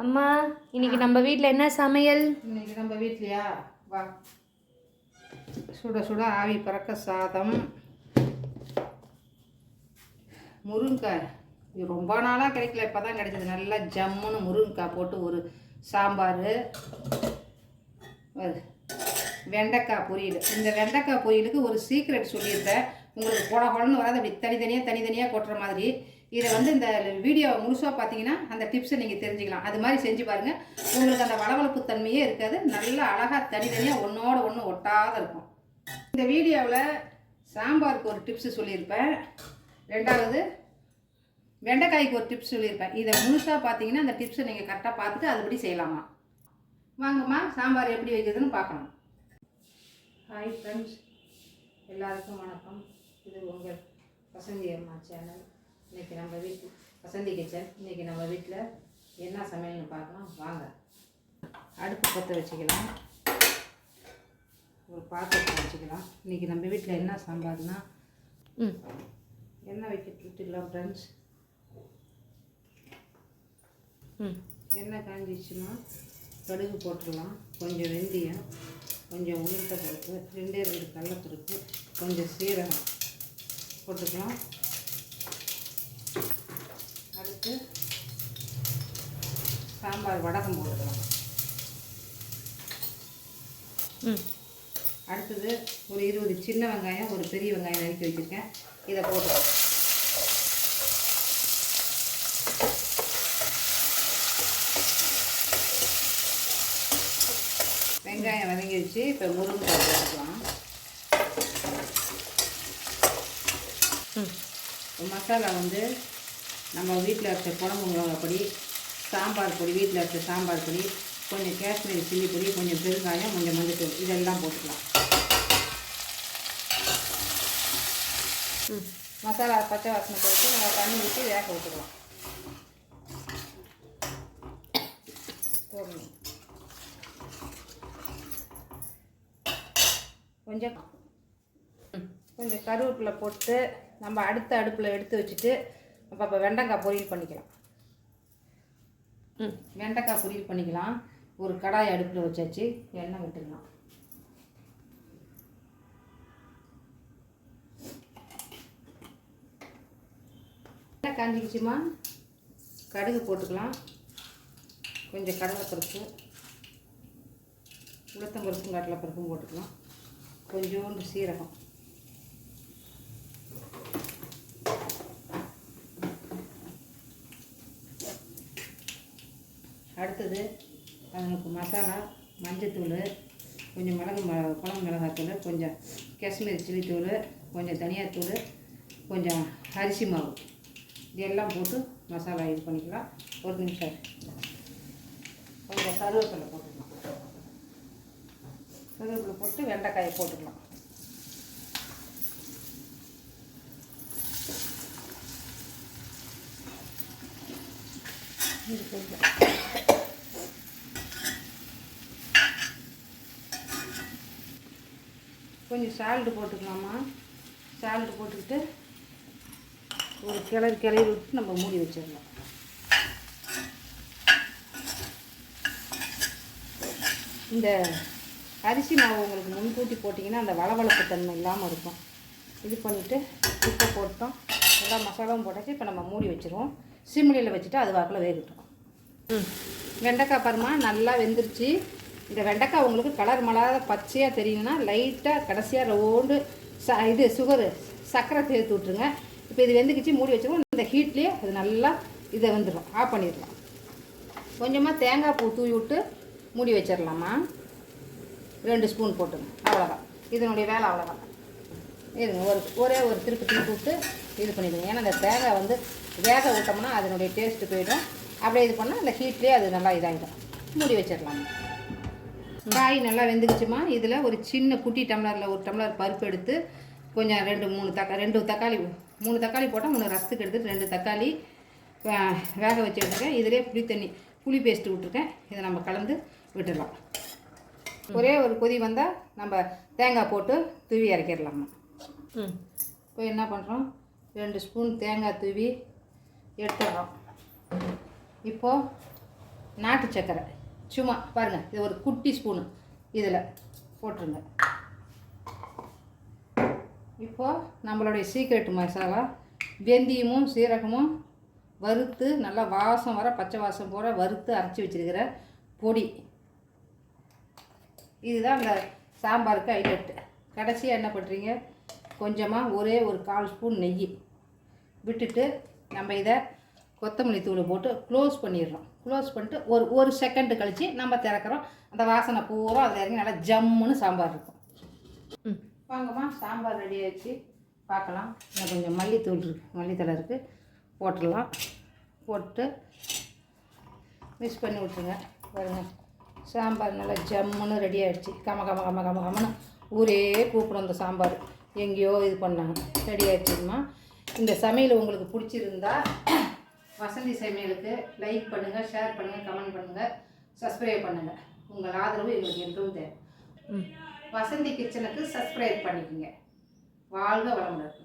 அம்மா இன்னைக்கு நம்ம வீட்டில் என்ன சமையல்? இன்னைக்கு நம்ம வீட்லையா வா, சுட சுட ஆவி பறக்க சாதம், முருங்கைக்காய். இது ரொம்ப நாளாக கிடைக்கல, இப்போ தான் கிடைக்கிது. நல்லா ஜம்முன்னு முருங்கைக்காய் போட்டு ஒரு சாம்பார், வெண்டைக்காய் பொரியல். இந்த வெண்டைக்காய் பொரியலுக்கு ஒரு சீக்ரெட் சொல்லியிருப்பேன் உங்களுக்கு. குழம்புன்னு வராது, அப்படி தனித்தனியாக கொட்டுற மாதிரி. இதை இந்த வீடியோ முழுசாக பார்த்தீங்கன்னா அந்த டிப்ஸை நீங்கள் தெரிஞ்சுக்கலாம். அது மாதிரி செஞ்சு பாருங்கள், உங்களுக்கு அந்த வளவளப்பு தன்மையே இருக்காது. நல்லா அழகாக தனித்தனியாக ஒன்றோட ஒன்று ஒட்டாத இருக்கும். இந்த வீடியோவில் சாம்பாருக்கு ஒரு டிப்ஸு சொல்லியிருப்பேன், ரெண்டாவது வெண்டைக்காய்க்கு ஒரு டிப்ஸ் சொல்லியிருப்பேன். இதை முழுசாக பார்த்தீங்கன்னா அந்த டிப்ஸை நீங்கள் கரெக்டாக பார்த்துட்டு அதுபடி செய்யலாமா. வாங்கம்மா, சாம்பார் எப்படி வைக்கிறதுன்னு பார்க்கலாம். ஹாய் ஃப்ரெண்ட்ஸ், எல்லாருக்கும் வணக்கம். இது உங்கள் வசந்தி அம்மா சேனல். இன்றைக்கி நம்ம வீட்டில் வசந்தி கிச்சன். இன்றைக்கி நம்ம வீட்டில் என்ன சமையல்னு பார்க்கலாம் வாங்க. அடுப்பு பற்ற வச்சுக்கலாம், ஒரு பாத்திரத்தை வச்சுக்கலாம். இன்றைக்கி நம்ம வீட்டில் என்ன சாம்பார்னா எண்ணெய் விட்டுக்கலாம் ஃப்ரெண்ட்ஸ். எண்ணெய் காஞ்சிச்சுன்னா கடுகு போட்டுடலாம், கொஞ்சம் வெந்தயம், கொஞ்சம் உளுத்த பருப்பு, 2 கடலைப்பருப்பு, கொஞ்சம் சீரகம் போட்டுக்கலாம். அடுத்து சாம்பார் வடகம் போட்டுக்கலாம். அடுத்தது ஒரு 20 சின்ன வெங்காயம், ஒரு பெரிய வெங்காயம் நறுக்கி வச்சுருக்கேன், இதை போட்டுக்கலாம். வெங்காயம் வதங்கிடுச்சு. இப்போ முருங்கைக்காய் போட்டுக்கலாம். மசாலா நம்ம வீட்டில் அரைச்ச குழம்பு மிளகாப்பொடி, சாம்பார் பொடி, வீட்டில் அரைச்ச சாம்பார் பொடி, கொஞ்சம் காஷ்மீரி சில்லி பொடி, கொஞ்சம் பெருங்காயம், கொஞ்சம் மஞ்சள், இதெல்லாம் போட்டுக்கலாம். மசாலா பச்சை வாசனை போட்டு நம்ம தண்ணி ஊற்றி வேக விட்டுக்கலாம். கொஞ்சம் கருவேப்பிலை போட்டு நம்ம அடுத்த அடுப்பில் எடுத்து வச்சுட்டு அப்போ வெண்டைக்காய் பொரியல் பண்ணிக்கலாம். வெண்டைக்காய் பொரியல் பண்ணிக்கலாம். ஒரு கடாய் அடுப்பில் வச்சாச்சு, எண்ணெய் விட்டுக்கலாம். எண்ணெய் காஞ்சிக்கிச்சுமா, கடுகு போட்டுக்கலாம், கொஞ்சம் கடலைப்பருப்பு, உளுத்தம்பருப்பும் கடலைப்பருப்பும் போட்டுக்கலாம், கொஞ்சோண்டு சீரகம், அடுத்தது அதுக்கு மசாலா, மஞ்சத்தூள், கொஞ்சம் குழம்பு மிளகாத்தூள், கொஞ்சம் காஷ்மீரி சில்லி தூள், கொஞ்சம் தனியாத்தூள், கொஞ்சம் அரிசி மாவு, இதெல்லாம் போட்டு மசாலா இது பண்ணிக்கலாம். ஒரு நிமிஷம் கொஞ்சம் கருவேப்பிலை போட்டுக்கலாம். கருவேப்பிலை போட்டு வெண்டைக்காயை போட்டுக்கலாம். இது கொஞ்சம் சால்ட்டு போட்டுக்கலாமா. சால்ட்டு போட்டுக்கிட்டு ஒரு கிளறி விட்டு நம்ம மூடி வச்சிடலாம். இந்த அரிசி மாவு உங்களுக்கு முன்கூட்டி போட்டிங்கன்னா அந்த வளவளப்பு தன்மை இல்லாமல் இருக்கும். இது பண்ணிவிட்டு உப்பை போட்டோம், எல்லா மசாலாவும் போட்டாச்சு. இப்போ நம்ம மூடி வச்சுருவோம், சிம்லியில் வச்சுட்டு அது வாக்கில் வேகட்டும். வெண்டைக்காய் பாருமா நல்லா வெந்துருச்சு. இந்த வெண்டைக்காய் உங்களுக்கு கலர் மலாத பச்சையாக தெரியும்னா லைட்டாக கடைசியாக ரவுண்டு இது சர்க்கரை சேர்த்து விட்ருங்க. இப்போ இது வெந்துக்கிச்சு, மூடி வச்சுருவோம். இந்த ஹீட்லேயே அது நல்லா இதை வந்துடும், ஆஃப் பண்ணிடலாம். கொஞ்சமாக தேங்காய் பூ தூவி விட்டு மூடி வச்சிடலாமா. 2 ஸ்பூன் போட்டுங்க, அவ்வளோதான். இதனுடைய வேலை அவ்வளோதான். இருங்க, ஒரே ஒரு திருப்பி விட்டு இது பண்ணிடுங்க. ஏன்னா அந்த தேங்காய் வேக விட்டோம்னா அதனுடைய டேஸ்ட்டு போயிடும். அப்படியே இது பண்ணால் அந்த ஹீட்லேயே அது நல்லா இதாகிடும். மூடி வச்சிடலாமா. காய் நல்லா வெந்துக்குச்சுமா. இதில் ஒரு சின்ன குட்டி டம்ளரில் 1 டம்ளர் பருப்பு எடுத்து கொஞ்சம் 2 தக்காளி 3 தக்காளி போட்டால் 3 ரசத்துக்கு எடுத்து 2 தக்காளி வேக வச்சு எடுத்துருக்கேன். இதிலே புளி பேஸ்ட்டு விட்டுருக்கேன். இதை நம்ம கலந்து விட்டுடலாம். ஒரே ஒரு கொதி வந்தால் நம்ம தேங்காய் போட்டு தூவி இறக்கிடலாமா. இப்போ என்ன பண்ணுறோம், 2 ஸ்பூன் தேங்காய் தூவி எடுத்துடுறோம். இப்போது நாட்டு சக்கரை சும்மா பாருங்கள், இது ஒரு குட்டி ஸ்பூனு இதில் போட்டுருங்க. இப்போது நம்மளுடைய சீக்ரெட் மசாலா வெந்தயமும் சீரகமும் வறுத்து நல்லா வாசம் வர பச்சை வாசம் போகிற வறுத்து அரைச்சி வச்சுருக்கிற பொடி. இதுதான் அந்த சாம்பாருக்கு ஹைலைட்டு. கடைசியாக என்ன பண்ணுறீங்க, கொஞ்சமாக ஒரே ஒரு 1/4 ஸ்பூன் நெய் விட்டுட்டு நம்ம இதை கொத்தமல்லி தூள் போட்டு க்ளோஸ் பண்ணிடுறோம். க்ளோஸ் பண்ணிட்டு ஒரு செகண்டு கழித்து நம்ம திறக்கிறோம். அந்த வாசனை பூரா அதில் இறங்கி நல்லா ஜம்முன்னு சாம்பார் இருக்கும். வாங்கம்மா, சாம்பார் ரெடி ஆகிடுச்சு. பார்க்கலாம். இன்னும் கொஞ்சம் மல்லித்தூள் இருக்குது, மல்லித்தலை இருக்குது, போட்டுடலாம். போட்டு மிக்ஸ் பண்ணி விட்ருங்க. பாருங்கள், சாம்பார் நல்லா ஜம்முன்னு ரெடி ஆகிடுச்சு. கமன்னு ஊரே கூப்பிடும் இந்த சாம்பார். எங்கேயோ இது பண்ணாங்க, ரெடி ஆகிடுச்சுமா. இந்த சமையல் உங்களுக்கு பிடிச்சிருந்தா வசந்தி சமையலுக்கு லைக் பண்ணுங்கள், ஷேர் பண்ணுங்கள், கமெண்ட் பண்ணுங்கள், சப்ஸ்கிரைப் பண்ணுங்கள். உங்கள் ஆதரவு எங்களுக்கு என்றும் தேவை. வசந்தி கிச்சனுக்கு சப்ஸ்கிரைப் பண்ணிக்கோங்க. வாழ்க வளமுடன்.